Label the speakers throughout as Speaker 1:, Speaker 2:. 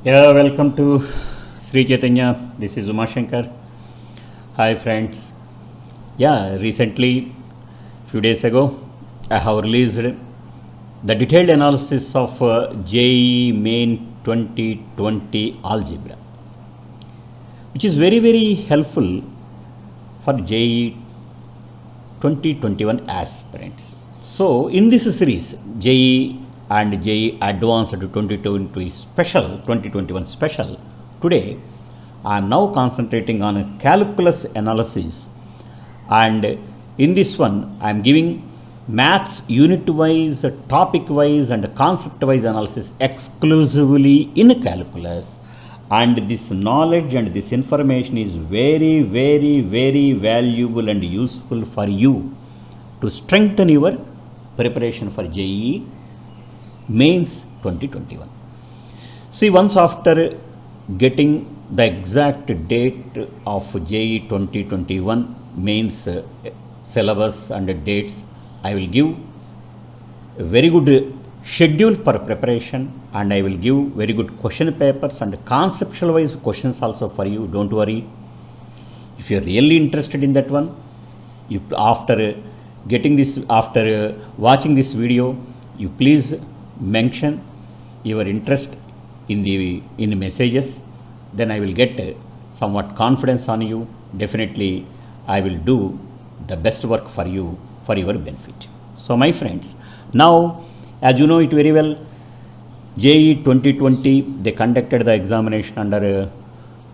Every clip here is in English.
Speaker 1: Yeah, welcome to Sri Chaitanya. This is Uma Shankar. Hi, friends. Yeah, recently, few days ago, I have released the detailed analysis of JEE Main 2020 Algebra, which is very, very helpful for JEE 2021 aspirants. So, in this series, JEE and JEE Advanced 2021 Special, today I am now concentrating on calculus analysis, and in this one I am giving maths unit wise, topic wise and concept wise analysis exclusively in calculus, and this knowledge and this information is very, very, very valuable and useful for you to strengthen your preparation for JEE Mains 2021. See, once after getting the exact date of JEE 2021 Mains syllabus and dates, I will give a very good schedule for preparation, and I will give very good question papers and conceptual wise questions also for you. Don't worry. If you are really interested in that one, after watching this video, you please mention your interest in the messages. Then I will get somewhat confidence on you. Definitely I will do the best work for you, for your benefit. So my friends, now as you know it very well, JEE 2020 they conducted the examination under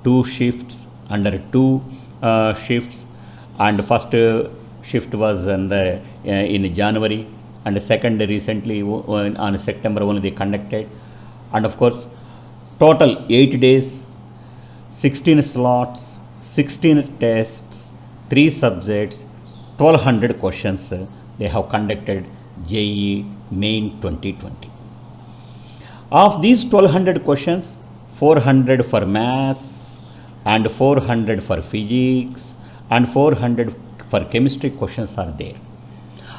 Speaker 1: two shifts, and first shift was in January, and the second recently on September only they conducted. And of course total 8 days, 16 slots, 16 tests, 3 subjects, 1200 questions they have conducted JEE Main 2020. Of these 1200 questions, 400 for maths and 400 for physics and 400 for chemistry questions are there.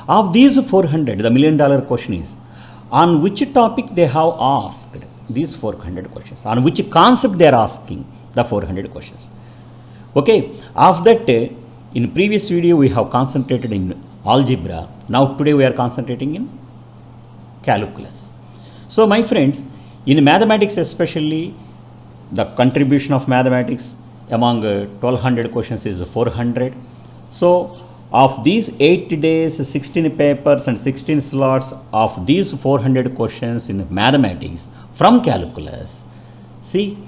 Speaker 1: Of these 400, the $1 million question is, on which topic they have asked these 400 questions, on which concept they are asking the 400 questions. Okay, of that, in previous video we have concentrated in algebra. Now today we are concentrating in calculus. So my friends, in mathematics especially, the contribution of mathematics among 1200 questions is 400. So of these 8 days, 16 papers and 16 slots, of these 400 questions in mathematics from calculus, see,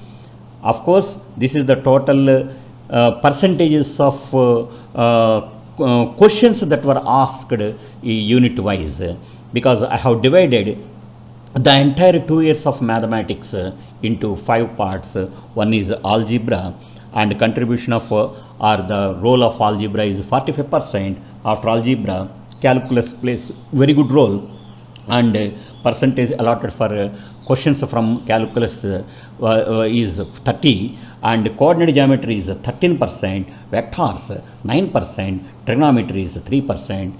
Speaker 1: of course this is the total percentages of questions that were asked unit wise, because I have divided the entire 2 years of mathematics into 5 parts. One is algebra, and contribution of or the role of algebra is 45%. After algebra, calculus plays very good role, and percentage allotted for questions from calculus is 30, and coordinate geometry is 13%, vectors 9%, trigonometry is 3%.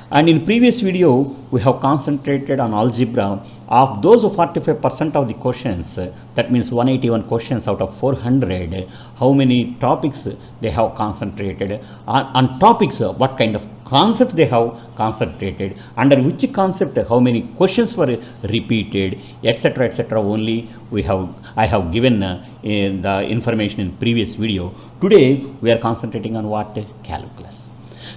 Speaker 1: And in previous video we have concentrated on algebra. Of those 45% of the questions, that means 181 questions out of 400, how many topics they have concentrated on topics, what kind of concept they have concentrated, under which concept how many questions were repeated, etc., etc. only I have given the information in previous video. Today we are concentrating on what? Calculus.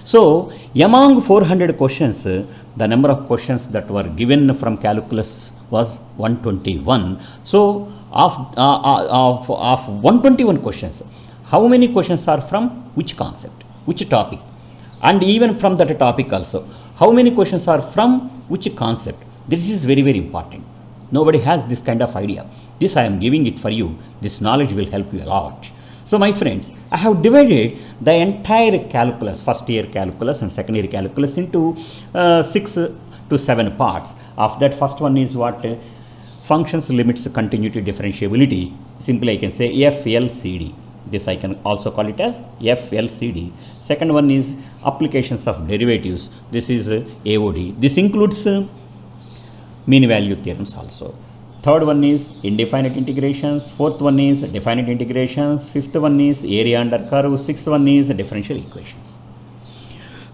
Speaker 1: So among 400 questions, the number of questions that were given from calculus was 121. So of 121 questions, how many questions are from which concept, which topic? And even from that topic also, how many questions are from which concept? This is very, very important. Nobody has this kind of idea. This I am giving it for you. This knowledge will help you a lot. So my friends, I have divided the entire calculus, first year calculus and second year calculus, into 6 to 7 parts. Of that, first one is what? Functions, limits, continuity, differentiability. Simply I can say FLCD. This I can also call it as FLCD. Second one is applications of derivatives. This is AOD. This includes mean value theorems also. third one is indefinite integrations, fourth one is definite integrations, fifth one is area under curve, sixth one is differential equations.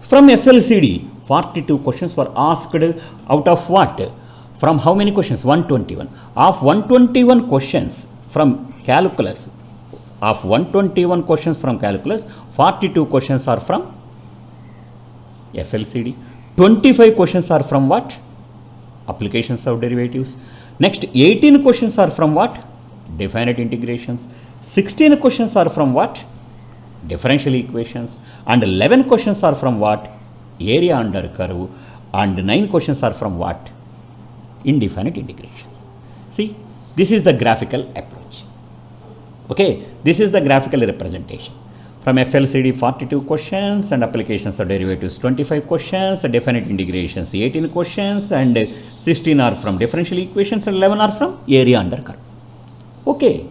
Speaker 1: From FLCD, 42 questions were asked out of what? From how many questions? 121. Of 121 questions from calculus, 42 questions are from FLCD. 25 questions are from what? Applications of derivatives. Next, 18 questions are from what? Definite integrations. 16 questions are from what? Differential equations. And 11 questions are from what? Area under curve. And 9 questions are from what? Indefinite integrations. See, this is the graphical approach. Okay, this is the graphical representation. From FLCD, 42 questions, and applications of derivatives, 25 questions, definite integrations, 18 questions, and 16 are from differential equations, and 11 are from area under curve. Okay,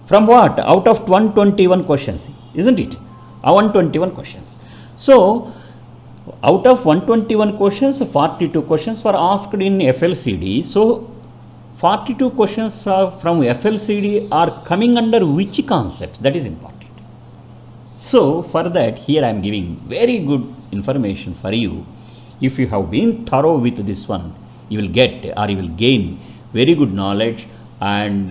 Speaker 1: from what? Out of 121 questions, isn't it? 121 questions. So, out of 121 questions, 42 questions were asked in FLCD. So, 42 questions from FLCD are coming under which concepts? That is important. So, for that, here I am giving very good information for you. If you have been thorough with this one, you will get or you will gain very good knowledge, and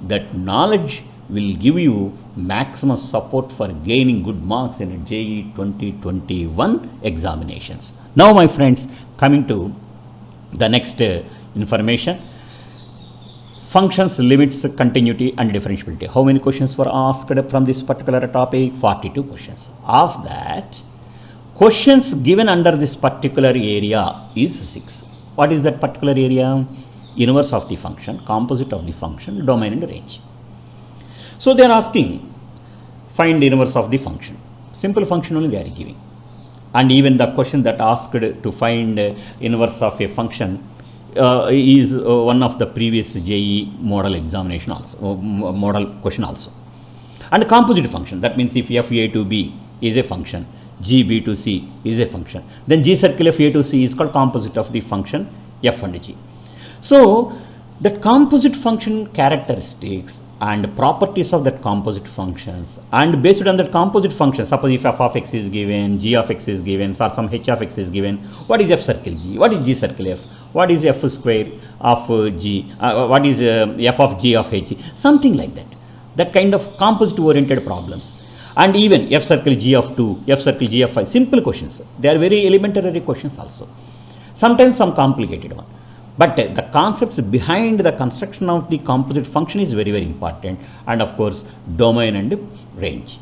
Speaker 1: that knowledge will give you maximum support for gaining good marks in JEE 2021 examinations. Now, my friends, coming to the next information. Functions, limits, continuity, and differentiability. How many questions were asked from this particular topic? 42 questions. Of that, questions given under this particular area is 6. What is that particular area? Inverse of the function, composite of the function, domain and range. So, they are asking, find inverse of the function. Simple function only they are giving. And even the question that asked to find inverse of a function is one of the previous JEE model examination also, model question also. And composite function, that means if f a to b is a function, g b to c is a function, then g circle f a to c is called composite of the function f and g. So, the composite function characteristics and properties of that composite functions, and based on that composite function, suppose if f of x is given, g of x is given, or some h of x is given, what is f circle g, what is g circle f, what is f square of g, what is f of g of h, something like that. That kind of composite oriented problems. And even f circle g of 2, f circle g of 5, simple questions. They are very elementary questions also. Sometimes some complicated one. But the concepts behind the construction of the composite function is very, very important. And of course, domain and range.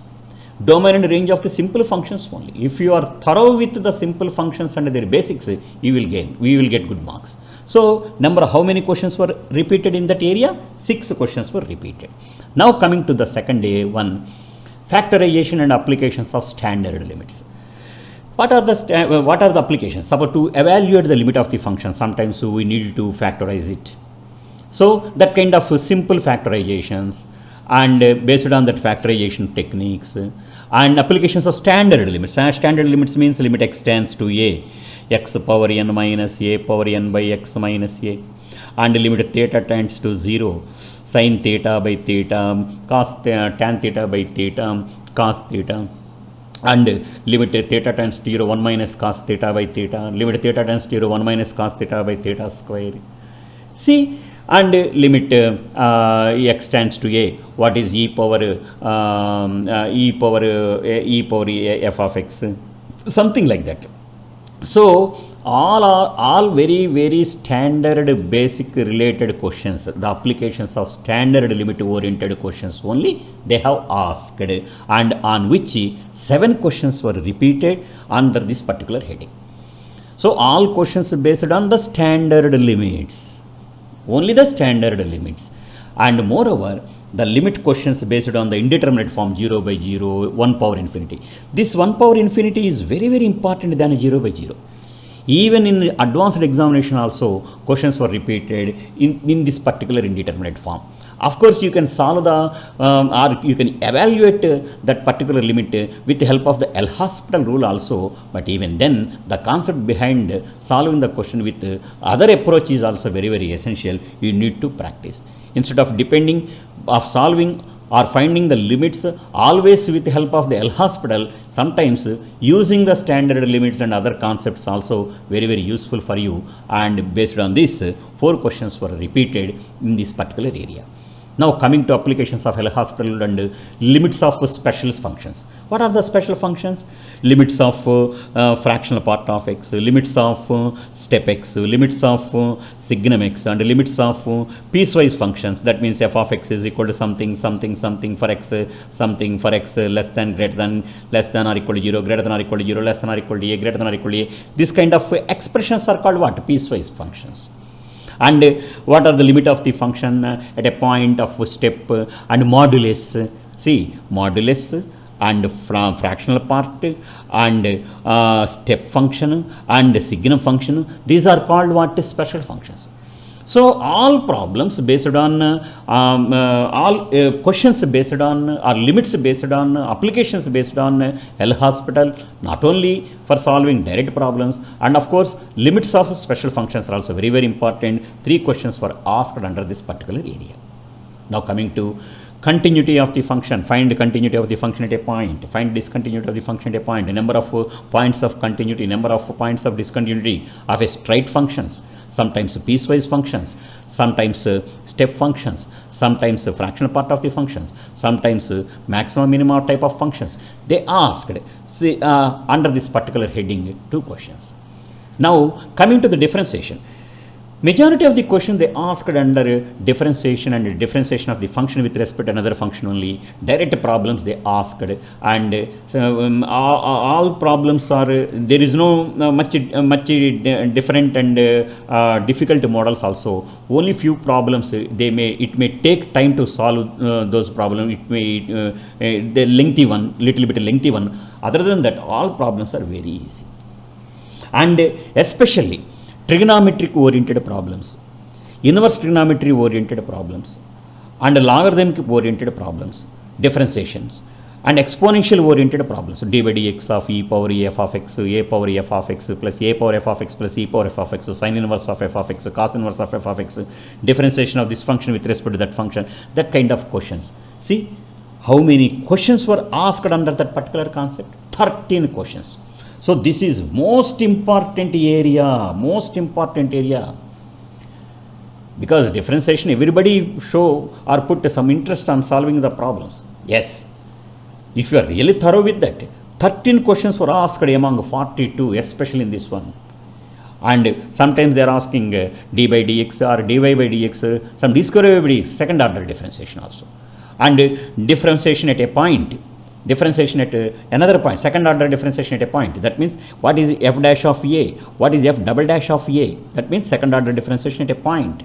Speaker 1: Domain and range of the simple functions only. If you are thorough with the simple functions and their basics, you will get good marks. So, number how many questions were repeated in that area? 6 questions were repeated. Now, coming to the second one, factorization and applications of standard limits. What are the applications? Suppose to evaluate the limit of the function, sometimes we need to factorize it. So, that kind of simple factorizations, and based on that factorization techniques, and applications of standard limits. Standard limits means limit x tends to a, x power n minus a power n by x minus a, and limit theta tends to 0, sin theta by theta, cos tan theta by theta, cos theta, and limit theta tends to 0, 1 minus cos theta by theta, limit theta tends to 0, 1 minus cos theta by theta square. See, and limit x tends to a, what is e power f of x, something like that. So, all very, very standard basic related questions, the applications of standard limit oriented questions only they have asked, and on which 7 questions were repeated under this particular heading. So, all questions based on the standard limits, only the standard limits, and moreover the limit questions based on the indeterminate form 0 by 0, 1 power infinity. This 1 power infinity is very, very important than 0 by 0. Even in advanced examination also, questions were repeated in this particular indeterminate form. Of course, you can solve the or you can evaluate that particular limit with the help of the L'Hospital rule also. But even then, the concept behind solving the question with other approach is also very, very essential. You need to practice. Instead of depending of solving or finding the limits always with the help of the L'Hospital, sometimes using the standard limits and other concepts also very, very useful for you. And based on this, 4 questions were repeated in this particular area. Now coming to applications of L'Hospital and limits of special functions. What are the special functions? Limits of fractional part of x, limits of step x, limits of signum x, and limits of piecewise functions. That means f of x is equal to something, something, something for x, something for x less than, greater than, less than or equal to 0, greater than or equal to 0, less than or equal to a, greater than or equal to a. This kind of expressions are called what? Piecewise functions. And what are the limit of the function at a point of step and modulus? See, modulus and from fractional part and step function and signum function, these are called what? Special functions. So all problems based on questions based on or limits based on applications based on L'Hospital, not only for solving direct problems, and of course limits of special functions are also very, very important. 3 questions were asked under this particular area. Now coming to continuity of the function. Find continuity of the function at a point. Find discontinuity of the function at a point. A number of points of continuity, number of points of discontinuity of a straight functions. Sometimes piecewise functions, sometimes step functions, sometimes fractional part of the functions, sometimes maximum minimum type of functions. They asked under this particular heading 2 questions. Now coming to the differentiation. Majority of the question they asked under differentiation and differentiation of the function with respect to another function only. Direct problems they asked, and all problems are, there is no much different and difficult models also. Only few problems it may take time to solve those problems. It may the lengthy one, little bit lengthy one. Other than that, all problems are very easy, and especially trigonometric oriented problems, inverse trigonometry oriented problems, and logarithmic oriented problems, differentiations, and exponential oriented problems. So d by dx of e power f of x, a power f of x plus a power f of x plus e power f of x, sin inverse of f of x, cos inverse of f of x, differentiation of this function with respect to that function, that kind of questions. See how many questions were asked under that particular concept? 13 questions. So this is most important area, because differentiation, everybody show or put some interest on solving the problems. Yes, if you are really thorough with that, 13 questions were asked among 42, especially in this one. And sometimes they are asking d by dx or dy by dx, some d-square by dx, second order differentiation also. And differentiation at a point. Differentiation at another point, second order differentiation at a point. That means what is f dash of a, what is f double dash of a, that means second order differentiation at a point.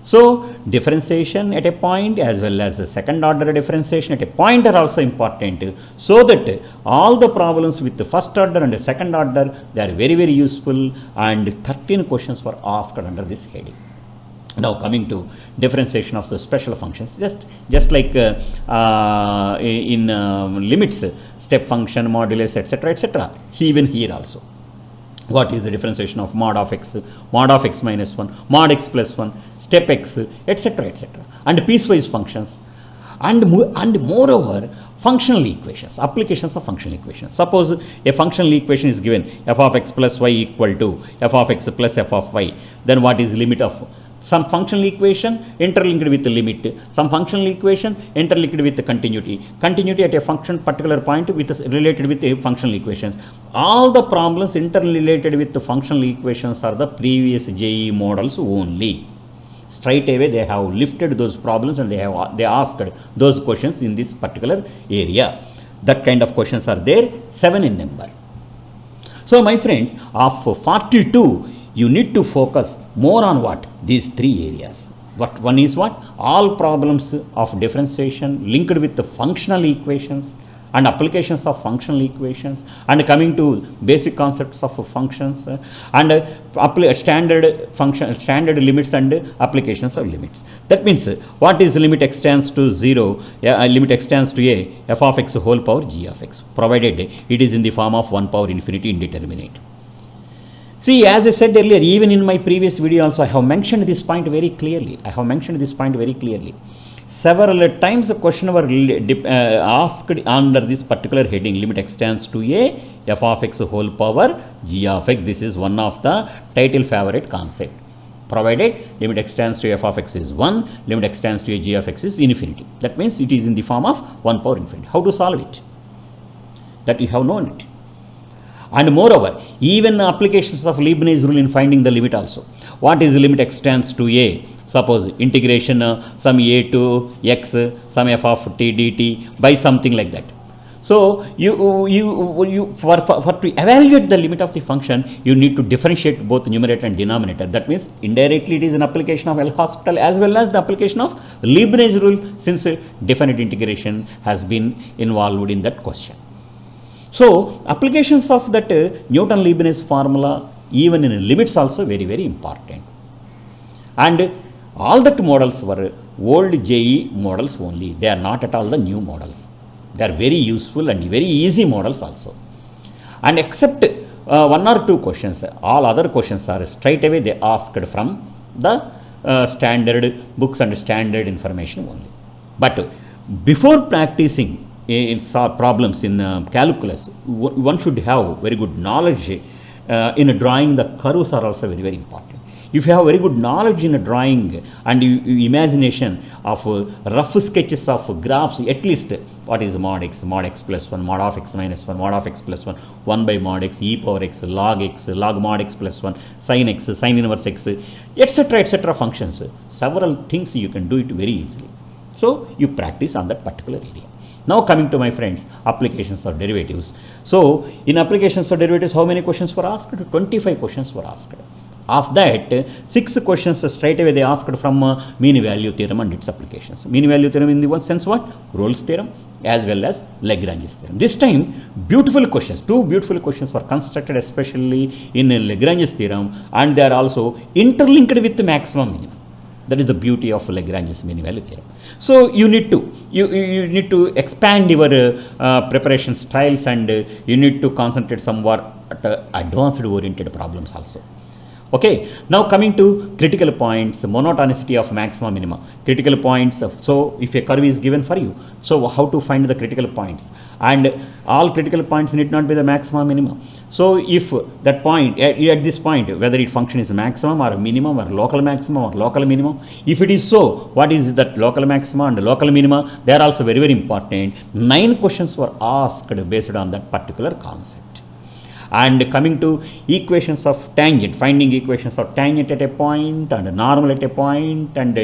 Speaker 1: So differentiation at a point as well as the second order differentiation at a point are also important, so that all the problems with the first order and the second order, they are very, very useful, and 13 questions were asked under this heading. Now coming to differentiation of the special functions, just like in limits, step function, modulus, etc., even here also. What is the differentiation of mod of x minus 1, mod x plus 1, step x, etc., and piecewise functions, and moreover functional equations, applications of functional equations. Suppose a functional equation is given, f of x plus y equal to f of x plus f of y, then what is limit of some functional equation interlinked with the limit, some functional equation interlinked with the continuity at a function particular point with related with the functional equations. All the problems interrelated with the functional equations are the previous JEE models only. Straight away they have lifted those problems and they asked those questions in this particular area. That kind of questions are there, 7 in number. So my friends, of 42, you need to focus more on what? These 3 areas. What one is what? All problems of differentiation linked with the functional equations and applications of functional equations, and coming to basic concepts of functions, and standard limits and applications of limits. That means what is limit x tends to 0, limit x tends to a, f of x whole power g of x, provided it is in the form of 1 power infinity indeterminate. See, as I said earlier, even in my previous video also, I have mentioned this point very clearly. Several times the question were asked under this particular heading, limit x tends to a, f of x whole power g of x. This is one of the title favorite concept. Provided limit x tends to f of x is 1, limit x tends to a g of x is infinity. That means it is in the form of 1 power infinity. How to solve it? That you have known it. And moreover, even applications of Leibniz rule in finding the limit also. What is limit x tends to a? Suppose integration some a to x, some f of t dt by something like that. So for to evaluate the limit of the function, you need to differentiate both numerator and denominator. That means indirectly it is an application of L'Hospital as well as the application of Leibniz rule, since definite integration has been involved in that question. So applications of that Newton-Leibniz formula even in limits also very, very important. And all that models were old JE models only. They are not at all the new models. They are very useful and very easy models also. And except one or two questions, all other questions are straight away they asked from the standard books and standard information only. But before practicing in problems in calculus, one should have very good knowledge in drawing. The curves are also very, very important. If you have very good knowledge in drawing and imagination of rough sketches of graphs, at least what is mod x plus 1, mod of x minus 1, mod of x plus 1, 1 by mod x, e power x, log mod x plus 1, sin x, sin inverse x, etc. functions. Several things you can do it very easily. So you practice on that particular area. Now coming to my friends, applications of derivatives. So in applications of derivatives, how many questions were asked? 25 questions were asked. Of that, 6 questions straight away they asked from mean value theorem and its applications. Mean value theorem in the one sense what? Rolle's theorem as well as Lagrange's theorem. This time, beautiful questions, 2 beautiful questions were constructed especially in Lagrange's theorem, and they are also interlinked with the maximum minimum. That is the beauty of Lagrange's mean value theorem. So you need to expand your preparation styles, and you need to concentrate somewhat at advanced oriented problems also. Okay, now coming to critical points, monotonicity of maximum minima. Critical points, so if a curve is given for you, so how to find the critical points? And all critical points need not be the maximum minima. So if that point, at this point, whether it function is maximum or minimum or local maximum or local minimum, if it is so, what is that local maxima and local minima? They are also very, very important. 9 questions were asked based on that particular concept. And coming to equations of tangent, finding equations of tangent at a point and normal at a point, and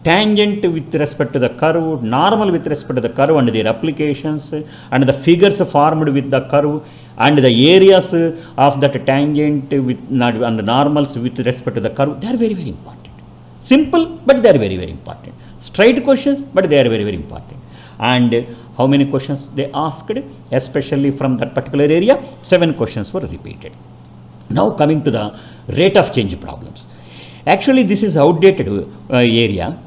Speaker 1: tangent with respect to the curve, normal with respect to the curve and their applications, and the figures formed with the curve, and the areas of that tangent with and the normals with respect to the curve. They are very, very important. Simple, but they are very, very important. Straight questions, but they are very, very important. And how many questions they asked, especially from that particular area? 7 questions were repeated. Now coming to the rate of change problems. Actually, this is outdated area.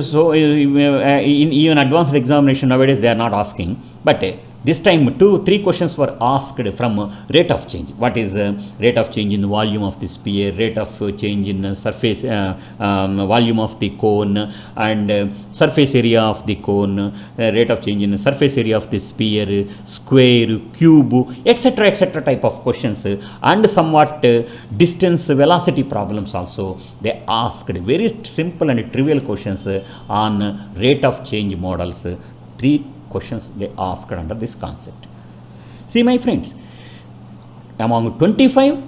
Speaker 1: So in even advanced examination nowadays they are not asking, but this time 2-3 questions were asked from rate of change. What is rate of change in the volume of the sphere, rate of change in surface volume of the cone, and surface area of the cone, rate of change in surface area of the sphere, square, cube, etc. type of questions, and somewhat distance velocity problems also. They asked very simple and trivial questions on rate of change models. 3 questions they asked under this concept. See my friends, among 25,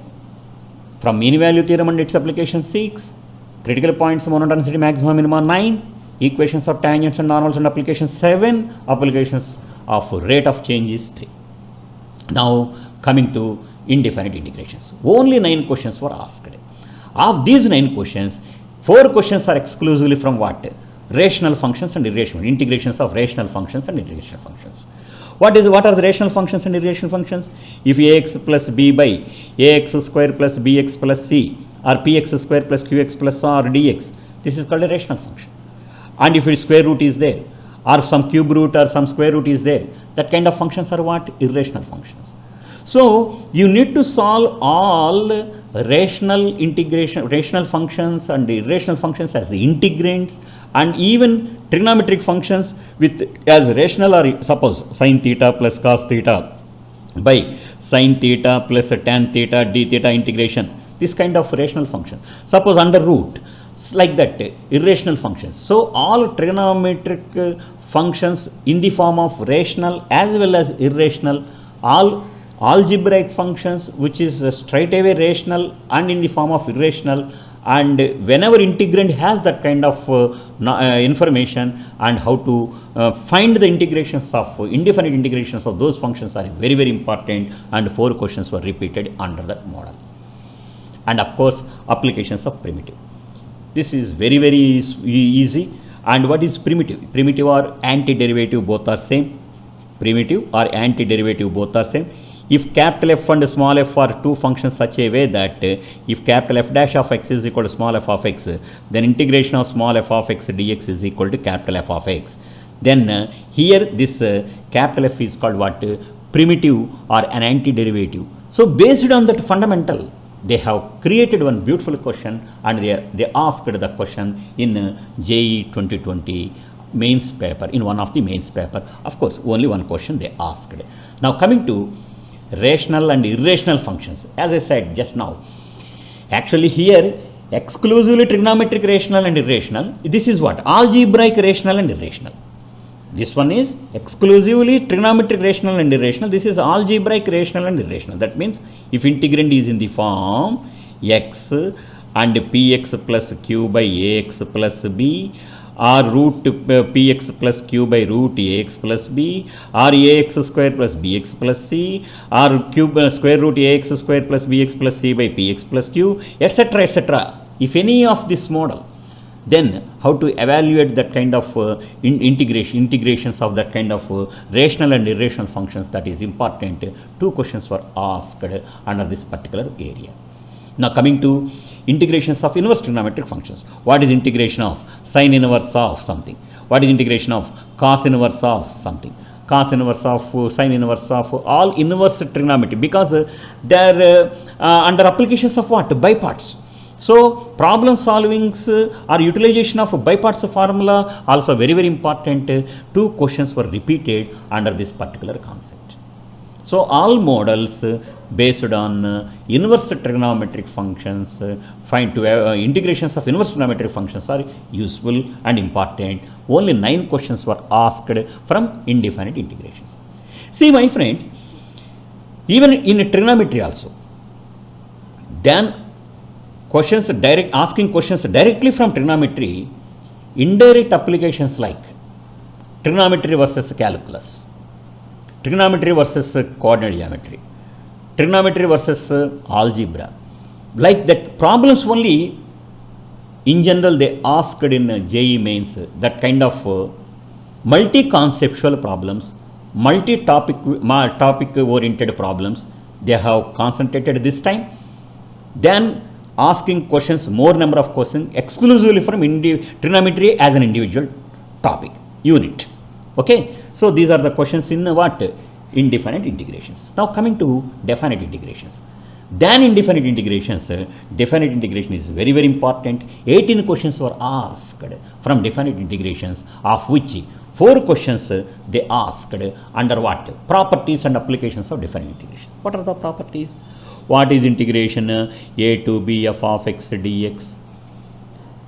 Speaker 1: from mean value theorem and its application 6, critical points, monotonicity, maximum, minima 9, equations of tangents and normals and application 7, applications of rate of change is 3. Now coming to indefinite integrations, only 9 questions were asked. Of these 9 questions, 4 questions are exclusively from what? Rational functions and irrational, integrations of rational functions and irrational functions. What are the rational functions and irrational functions? If ax plus b by ax square plus bx plus c, or px square plus qx plus r dx, this is called a rational function. And if its square root is there, or some cube root or some square root is there, that kind of functions are what? Irrational functions. So you need to solve all rational functions and irrational functions as the integrands, and even trigonometric functions with as rational, or suppose sin theta plus cos theta by sin theta plus tan theta d theta integration, this kind of rational function. Suppose under root, like that, irrational functions. So all trigonometric functions in the form of rational as well as irrational, all algebraic functions which is straight away rational and in the form of irrational, and whenever integrand has that kind of information, and how to find the integrations of indefinite integrations of those functions are very, very important, and 4 questions were repeated under that model. And of course applications of primitive. This is very, very easy. And what is primitive? Primitive or antiderivative both are same. Primitive or antiderivative both are same. If capital F and small f are two functions such a way that if capital F dash of x is equal to small f of x, then integration of small f of x dx is equal to capital F of x. Then here this capital F is called what? Primitive or an antiderivative. So based on that fundamental, they have created one beautiful question, and they asked the question in JEE 2020 mains paper, in one of the mains paper. Of course, only one question they asked. Now coming to rational and irrational functions, as I said just now, actually here exclusively trigonometric rational and irrational. This is what? Algebraic rational and irrational. This one is exclusively trigonometric rational and irrational. This is algebraic rational and irrational. That means if integrand is in the form x and px plus q by ax plus b, or root px plus q by root ax plus b, or ax square plus bx plus c, or cube square root ax square plus bx plus c by px plus q, etc., etc. If any of this model, then how to evaluate that kind of integrations of that kind of rational and irrational functions, that is important. 2 questions were asked under this particular area. Now coming to integrations of inverse trigonometric functions. What is integration of sin inverse of something? What is integration of cos inverse of something? Cos inverse of sin inverse of all inverse trigonometry, because they are under applications of what? By parts. So problem solvings or utilization of by parts formula also very, very important. 2 questions were repeated under this particular concept. So all models based on inverse trigonometric functions, find to integrations of inverse trigonometric functions are useful and important. Only 9 questions were asked from indefinite integrations. See my friends, even in trigonometry also, then questions asking questions directly from trigonometry, indirect applications like trigonometry versus calculus, trigonometry versus coordinate geometry, trigonometry versus algebra, like that problems only in general they asked in JEE mains, that kind of multi-conceptual problems, multi-topic oriented problems they have concentrated this time. Then asking questions, more number of questions exclusively from trigonometry as an individual topic, unit. Okay, so these are the questions in what? Indefinite integrations. Now coming to definite integrations. Then indefinite integrations, definite integration is very, very important. 18 questions were asked from definite integrations, of which 4 questions they asked under what? Properties and applications of definite integration. What are the properties? What is integration a to b f of x dx?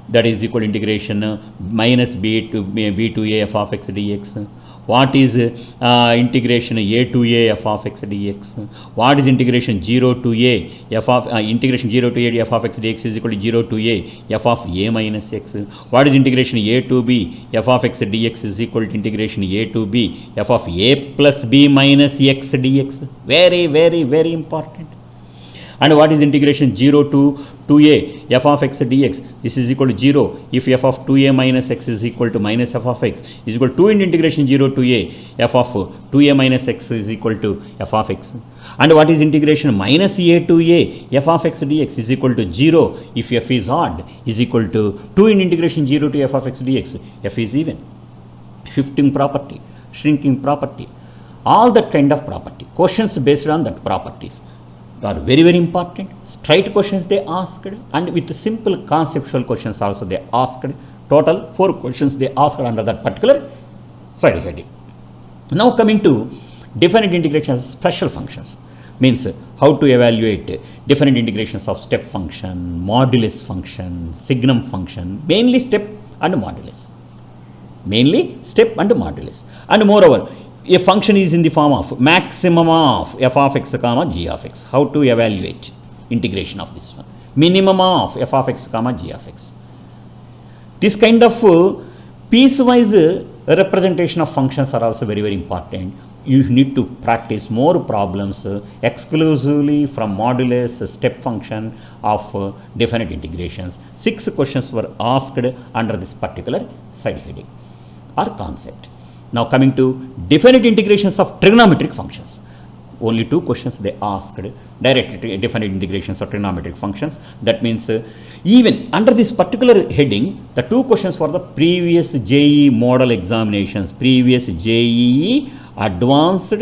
Speaker 1: That is equal to integration minus b to a f of x dx. What is integration a to a f of x dx? What is integration 0 to a f of integration 0 to a f of x dx is equal to 0 to a f of a minus x? What is integration a to b f of x dx is equal to integration a to b f of a plus b minus x dx? Very, very, very important. And what is integration 0 to 2a f of x dx? This is equal to 0 if f of 2a minus x is equal to minus f of x is equal to 2 into integration 0 to a f of 2a minus x is equal to f of x. And what is integration minus a to a f of x dx is equal to 0 if f is odd is equal to 2 in integration 0 to f of x dx. F is even. Shifting property, shrinking property, all that kind of property. Questions based on that properties are very, very important. Straight questions they asked, and with simple conceptual questions also they asked. Total 4 questions they asked under that particular side heading. Now coming to definite integrations special functions, means how to evaluate different integrations of step function, modulus function, signum function, mainly step and modulus. Mainly step and modulus. And moreover, a function is in the form of maximum of f of x comma g of x. How to evaluate integration of this one? Minimum of f of x comma g of x. This kind of piecewise representation of functions are also very, very important. You need to practice more problems exclusively from modulus step function of definite integrations. 6 questions were asked under this particular side heading or concept. Now coming to definite integrations of trigonometric functions. Only 2 questions they asked, direct definite integrations of trigonometric functions. That means even under this particular heading, the 2 questions for the previous JEE model examinations, previous JEE advanced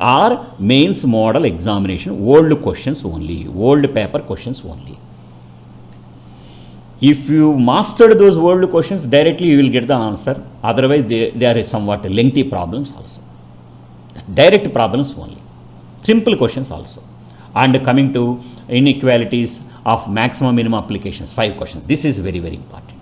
Speaker 1: or mains model examination, old questions only, old paper questions only. If you mastered those old questions, directly you will get the answer. Otherwise, they are somewhat lengthy problems also. Direct problems only. Simple questions also. And coming to inequalities of maximum minimum applications, 5 questions. This is very, very important.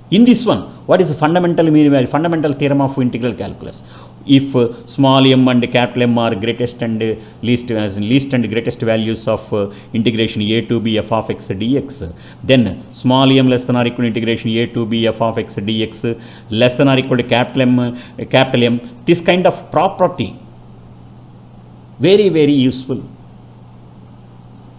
Speaker 1: In this one, what is the fundamental theorem of integral calculus? If small m and capital M are greatest and least, as in least and greatest values of integration a to b f of x dx, then small m less than or equal to integration a to b f of x dx less than or equal to capital M. This kind of property, very, very useful.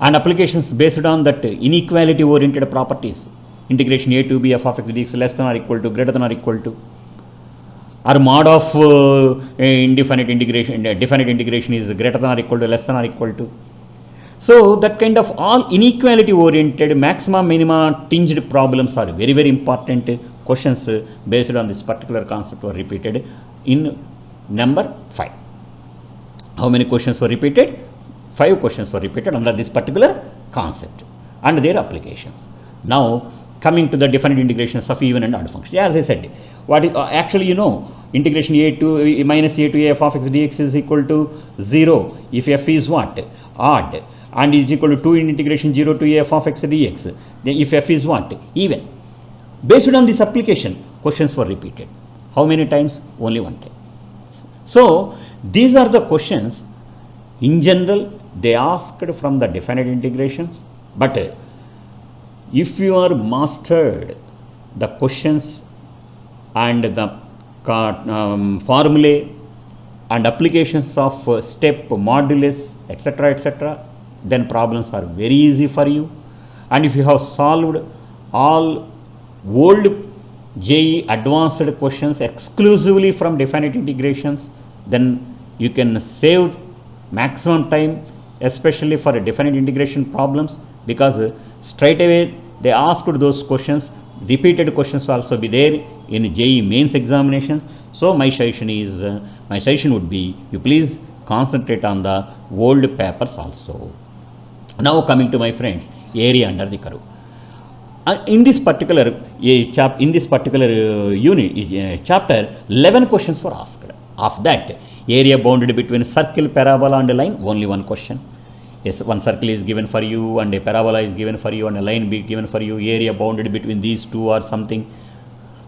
Speaker 1: And applications based on that inequality oriented properties, integration a to b f of x dx less than or equal to, greater than or equal to, or mod of definite integration is greater than or equal to, less than or equal to. So that kind of all inequality oriented maxima minima tinged problems are very, very important. Questions based on this particular concept were repeated in number 5. How many questions were repeated? 5 questions were repeated under this particular concept and their applications. Now coming to the definite integrations of even and odd functions. As I said, what is actually, you know, integration a to minus a to a f of x dx is equal to 0 if f is what? Odd, and is equal to 2 in integration 0 to a f of x dx. Then if f is what? Even. Based on this application, questions were repeated. How many times? Only 1 time. So these are the questions in general they asked from the definite integrations, but if you are mastered the questions and the formulae and applications of step, modulus, etc., etc., then problems are very easy for you. And if you have solved all old JEE advanced questions exclusively from definite integrations, then you can save maximum time, especially for definite integration problems, because straight away they asked those questions. Repeated questions will also be there in JEE mains examination. So my suggestion would be, you please concentrate on the old papers also. Now coming to my friends, area under the curve. In this particular chapter, 11 questions were asked. Of that, area bounded between circle, parabola and line, only 1 question. Yes, one circle is given for you and a parabola is given for you and a line be given for you. Area bounded between these two or something.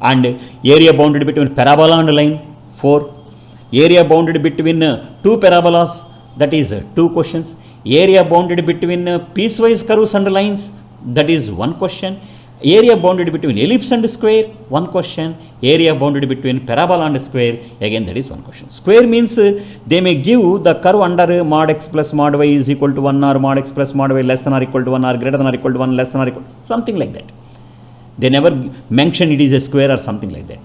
Speaker 1: And area bounded between parabola and line, 4. Area bounded between 2 parabolas, that is 2 questions. Area bounded between piecewise curves and lines, that is 1 question. Area bounded between ellipse and square, one question. Area bounded between parabola and square, again that is one question. Square means they may give the curve under mod x plus mod y is equal to 1 or mod x plus mod y less than or equal to 1 or greater than or equal to 1 less than or equal something like that. They never mention it is a square or something like that.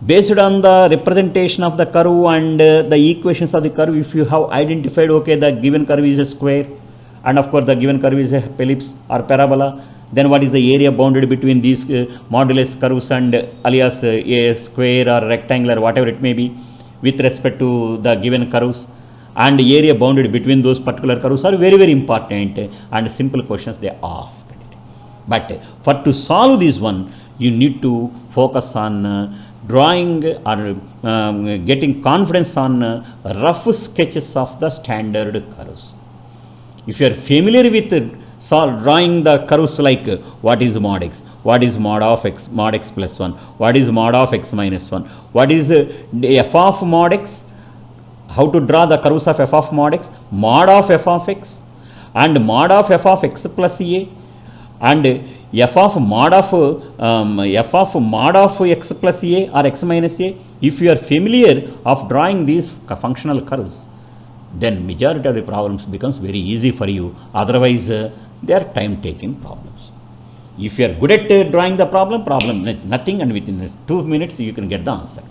Speaker 1: Based on the representation of the curve and the equations of the curve, if you have identified, okay, the given curve is a square and of course the given curve is a ellipse or parabola, then what is the area bounded between these modulus curves and alias a square or rectangle or whatever it may be with respect to the given curves, and area bounded between those particular curves are very, very important and simple questions they ask. But for to solve this one, you need to focus on drawing or getting confidence on rough sketches of the standard curves. If you are familiar with drawing the curves like what is mod x, what is mod of x, mod x plus 1, what is mod of x minus 1, what is f of mod x, how to draw the curves of f of mod x, mod of f of x and mod of f of x plus a, and f of mod of x plus a or x minus a. If you are familiar of drawing these functional curves, then majority of the problems becomes very easy for you. Otherwise, they are time-taking problems. If you are good at drawing the problem nothing, and within 2 minutes you can get the answer.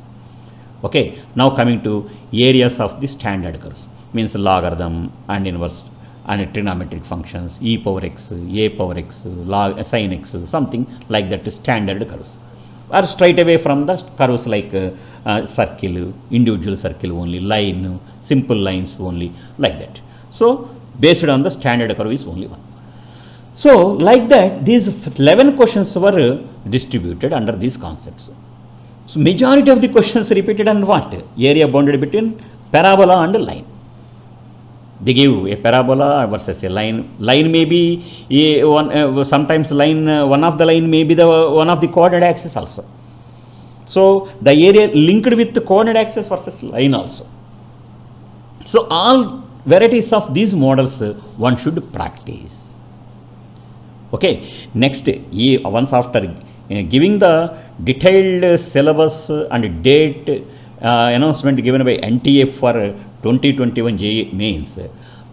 Speaker 1: Okay, now coming to areas of the standard curves, means logarithm and inverse and trigonometric functions, e power x, a power x, log sin x, something like that standard curves. Or straight away from the curves like circle, individual circle only, line, simple lines only, like that. So based on the standard curve is only one. So like that, these 11 questions were distributed under these concepts. So majority of the questions repeated on what? Area bounded between parabola and line. They give a parabola versus a line. Line may be sometimes line, one of the line may be the one of the coordinate axis also. So the area linked with the coordinate axis versus line also. So all varieties of these models one should practice. Okay, next, once after giving the detailed syllabus and date announcement given by NTA for 2021 JEE mains,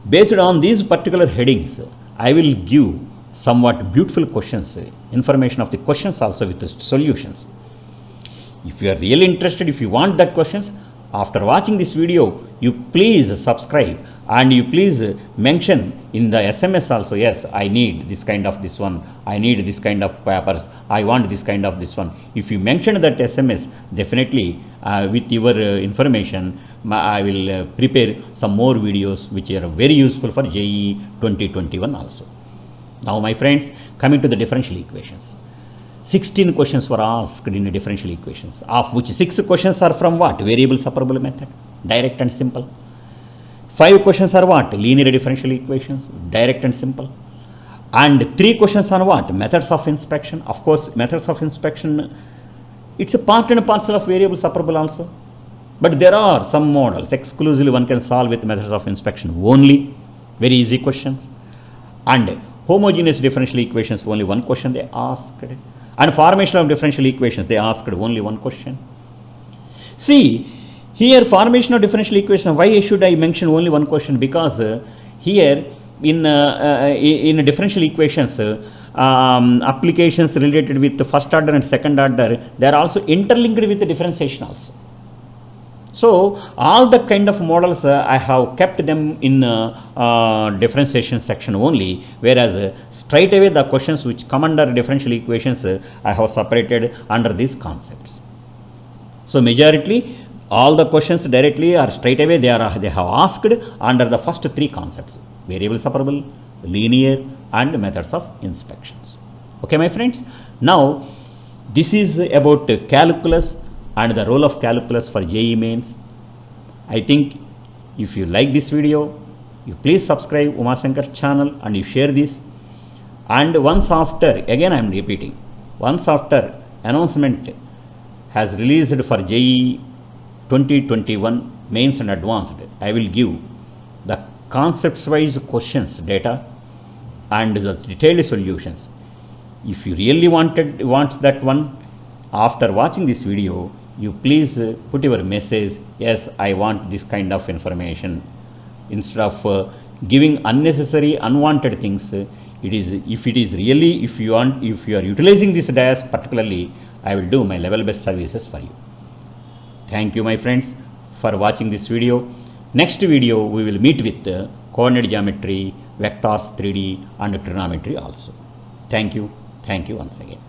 Speaker 1: based on these particular headings, I will give somewhat beautiful questions, information of the questions also with the solutions. If you are really interested, if you want that questions, after watching this video, you please subscribe and you please mention in the SMS also, yes, I need this kind of this one, I need this kind of papers, I want this kind of this one. If you mention that SMS, definitely with your information, I will prepare some more videos which are very useful for JEE 2021 also. Now my friends, coming to the differential equations. 16 questions were asked in the differential equations, of which 6 questions are from what? Variable separable method, direct and simple. 5 questions are what? Linear differential equations, direct and simple. And 3 questions are what? Methods of inspection. Of course, methods of inspection, it's a part and parcel of variable separable also. But there are some models, exclusively one can solve with methods of inspection only, very easy questions. And homogeneous differential equations, only one question they asked. And formation of differential equations, they asked only one question. See, here formation of differential equation, why should I mention only one question? Because here in differential equations, applications related with the first order and second order, they are also interlinked with the differentiation also. So all the kind of models I have kept them in differentiation section only, whereas straight away the questions which come under differential equations I have separated under these concepts. So majority all the questions directly or straight away they have asked under the first 3 concepts: variable separable, linear, and methods of inspections. Okay, my friends. Now this is about calculus and the role of calculus for JEE mains. I think if you like this video, you please subscribe Umashankar channel and you share this. And once after, again I am repeating, once after announcement has released for JEE 2021 mains and advanced, I will give the concepts wise questions data and the detailed solutions. If you really wants that one, after watching this video, you please put your message, yes, I want this kind of information, instead of giving unnecessary unwanted things. It is, if it is really, if you are utilizing this DIAS particularly, I will do my level best services for you. Thank you, my friends, for watching this video. Next video we will meet with coordinate geometry, vectors, 3D and trigonometry also. Thank you once again.